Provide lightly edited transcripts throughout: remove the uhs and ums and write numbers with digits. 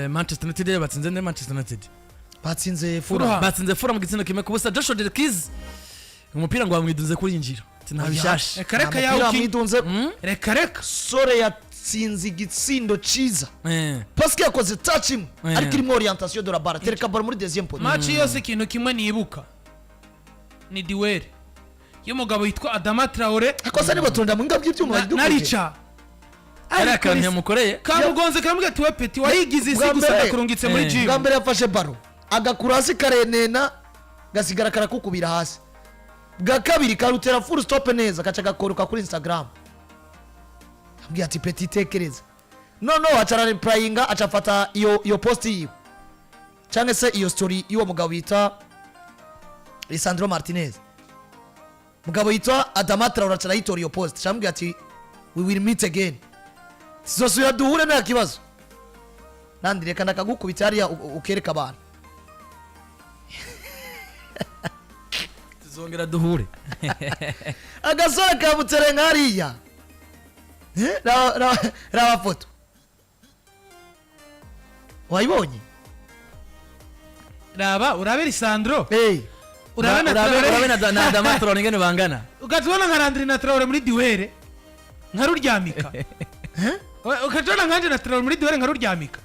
Manchester United batsinze ne Manchester United batsinze Fulham mu gitsina kimwe kubusa. Joshua Delkiz umupira ngo bamwidunze kurinjira ntabishashe reka yawo mwidunze reka sore yatsinze igitsindo ciza Pascal yakoze touch imwe ariko irimo orientation de la balle tereka balle muri deuxième poteau. Match yose ikintu kimwe nibuka ni duel y'umugabo yitwa Adama Traore akosa nibo tunda mu ngabyo by'umwe narica ariko ntiyamukoreye kamugonze karamubwira ati we peti wayigize isi gusa kurungitse muri gym. Bwa mbere yafashe baro agakura hasi karenena gasigara karakukubira hasi. Bwa kabiri karutera full stop neza kaca gakoruka kuri Instagram. Ambwiye ati peti tekereza. No acara replyinga acafata iyo post yiwe. Cyangwa se iyo story y'uwo mugabo yita Lisandro Martinez. Mugabo yitwa Adama Traore acara yitora iyo post. Cyambwiye ati we will meet again. Sizosuya duhure nta kibazo. Nandire kana kagukubita hariya ukereka abantu. Tuzongera duhure. Agasora kamutere nkariya. Raba foto. Wayibonye? Raba urabe Lisandro. Urabe na Adama Traore ngene bangana. Ugatubona nka Landry na Traore muri duwere nkaruryamika. Ukajona nkanje na Traore muri duwere nkaruryamika.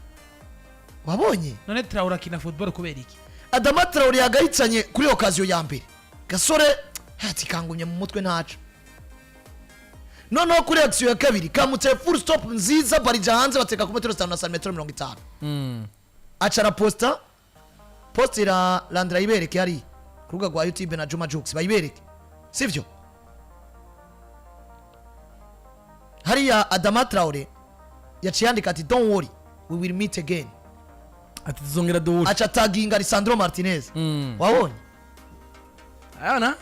Wabonye? None Traore akina football kubera iki? Adama Traore yagahitsanye kuri occasion ya mbere. Gasore hati kangumye mu mutwe ntacu. Noneho kuri action ya kabiri kamutse full stop nziza barija hanze bateka ku metero 5 na santimetero 50. Acara post ira Landra ibereke hari kuruga rwa YouTube na Juma Jokes bayibereke. Sivyo? Hariya Adama Traore yaciyandika ati don't worry we will meet again. Ati tuzongera duhure. Acha taginga Lisandro Martinez. Wabonye? Ayana?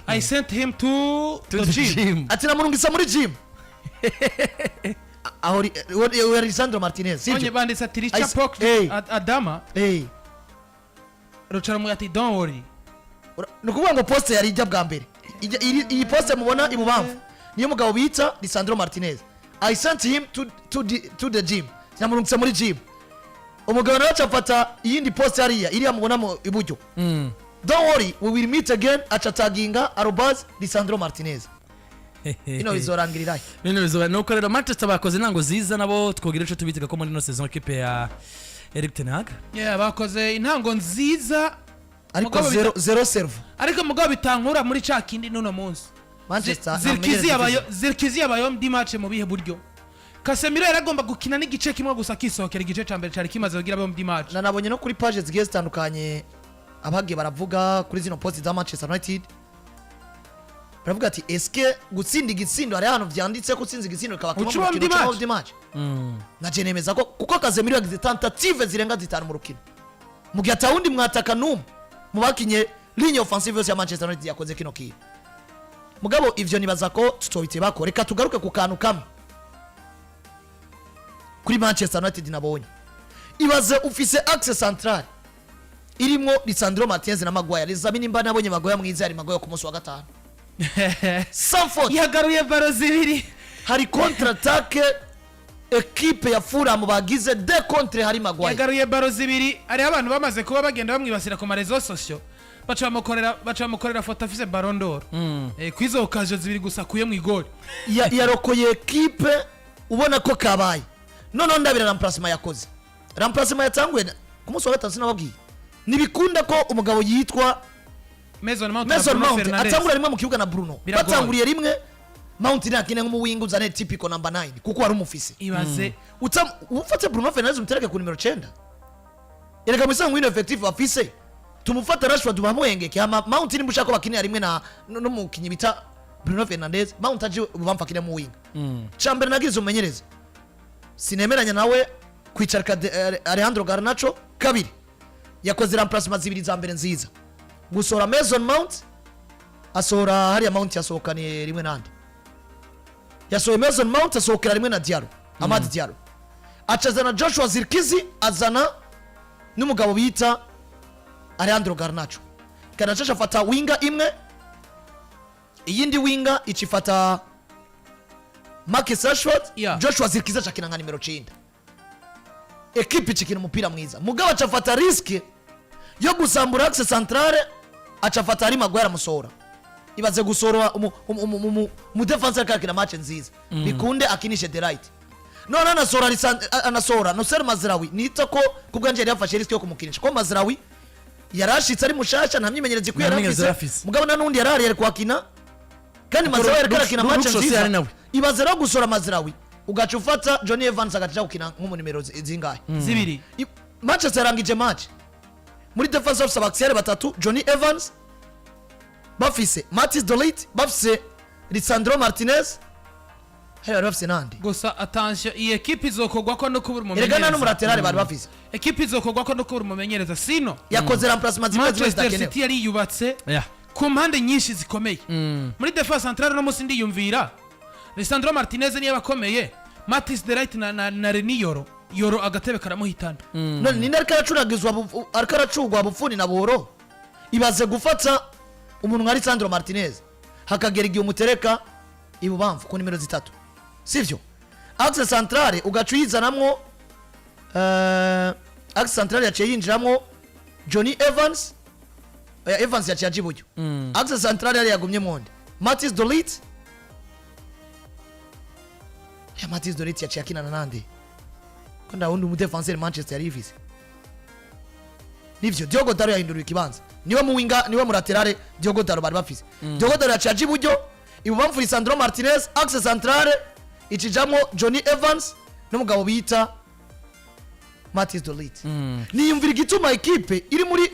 I sent him to the gym. Ati namurungisa muri gym. Ahori Lisandro Martinez. Onye banditse ati richa pok Adama. Rochara mu ati don't worry. Nukuvuga ngo post yari ijya bwa mbere. Iyi post mubona ibubamfu. Niyo mugabo bita Lisandro Martinez. I sent him to the gym. Namurungisa muri gym. Umugabo nawe acafata iyindi post hariya iriya mubona mu iburyo. Don't worry we will meet again @taginga @Lisandro Martinez. Ino bizorangirira. Bino bizora no korera Manchester bakoze nango ziza nabo twogira ico tubitega ko muri no saison equipe ya Erik ten Hag. Bakoze intango nziza ariko zero serve. Ariko mugabo bitankura muri ca kindi none munsi. Manchester Zirkizi yabayo ndi match mu bihe buryo. Casemiro yaragomba gukina n'igice kimwe gusa kisokera igice cambere cari kimaze kugira abo ndi match. Nanabonye no kuri page zigiye zitandukanye abagiye baravuga kuri zino post za Manchester United. Baravuga ati eske gutsinda igitsindo ari hano vyanditse ko utsinze igitsindo kaba kuma mu di match. Naje nemeza ko kuko Casemiro yagize tentative zirenga zitanu mu rukino. Mu gihe atawundi mwataka numwe mu bakinye ligne offensive yose ya Manchester United yakoze kino kiyo. Mugabo ivyo nibaza ko tutobite bako reka tugaruke ku kantu kamwe. Kuri Manchester United nabonye. Ibaze ufise axe central irimo Lisandro Martinez na Maguire. Lizamini mba nabonye Maguire mwiza ari Maguire ku munsi wa gatanu. Sanford yagaruye baro zibiri. Hari contre attaque equipe ya Fulham bagize de contre hari Maguire. Yagaruye baro zibiri ari abantu bamaze kuba bagenda bamwibasira ku marezo social. Bacha bamukorera photo afise Ballon d'Or. Kwizo occasion zibiri gusa kuye mu igoli. Yarokoye equipe ubona ko kabaye. None ndabira remplacement yakoze. Remplacement yatanguye ku munsi wa gatanu sinababwiye. Nibikunda ko umugabo yitwa Mason Mount atangura rimwe mu kibuga na Bruno. Batanguriye rimwe Mount nakine nko mu wing uzane typical number 9 kuko ari umufise. Ibaze ufate Bruno Fernandes umutereke ku numero 9. Erega musango wino effective afise. Tumufata Rashford bamuhengeke ama Mount ni mushaka bakinira rimwe na no mukinyi bita Bruno Fernandes. Mount aje bamfakira mu wing. Chambere nagize umenyereza. Sinemeranya nawe kwicarika Alejandro Garnacho kabiri. Yakoze remplacement zibiri za mbere nziza. Gusora Mason Mount asora hariya Mount yasohokaniye rimwe nandi. Yasohoye Mason Mount asohokera rimwe na Diallo. Amad Diallo. Acazana Joshua Zirkizi azana n'umugabo bita Alejandro Garnacho. Garnacho afata winga imwe. Iyindi winga icifata Marcus Rashford. Joshua Zirkizi acakina nka numero 9. ekipe ikina umupira mwiza mugabo acafata riske yo gusambura axe centrale acafata ari Maguire amusohora ibaze gusorwa mu defense akakina match nziza bikunde akinishe the right none anasohora Nosel Mazraoui nita ko kubwanje yari yafashe riske yo kumukinisha ko Mazraoui yarashitse ari mushasha nta myimenyerezo ikwiye yarafise mugabo nanundi yarari kwakina kandi Mazraoui yari karakina match nziza ibaze ro gusora Mazraoui ugaca ufata Johnny Evans agaca gukina nko mu nimero zingahe zibiri Manchester yarangije match muri defense of Sabaxiere batatu Johnny Evans bafise Matis Dolit bafise Lisandro Martinez hari bafise nandi gusa attention iyi equipe izokogwa ko no kubura umumenyereza erega nanu lateral bari bafise equipe izokogwa ko no kubura umumenyereza sino yakoze remplacement zimwe Manchester City yari yubatse ku mpande nyinshi zikomeye muri defense centrale no musi ndiyumvira Lisandro Martinez niye bakomeye Matis Dolit na Reniyoro yoro agatebe karamuhitana none ni nareka yacuragizwa arkaracugwa bufuni na boro ibaze gufata umuntu nka Lisandro Martinez hakagera igihe umutereka ibubamvu ku nimero 3 sivyo axe centrale ugacuyizanamwo axe centrale yaciye yinjiramwo Johnny Evans Evans yaciye ajiburyo axe centrale yari yagumye monde Matis Dolit Matis Dolit yaciye akinana nande ko ndawundi umudefenseur Manchester yari ifise nivyo Diogo Dalo yahinduriye ikibanza niwe mu winga niwe mu laterale Diogo Dalo bari bafise Diogo Dalo yaciye ajiburyo ibubamvu Lisandro Martinez axe centrale ikijamwo Johnny Evans n'umugabo bita Matis Dolit niyumvira igituma equipe iri muri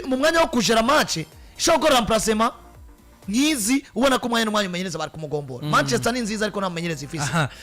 mu mwanya wo kujera match ishobora remplacement nkizi ubona ko umwanya n'umwanya umenyereza bari kumugombora Manchester ni nziza ariko nta mumenyereza ifise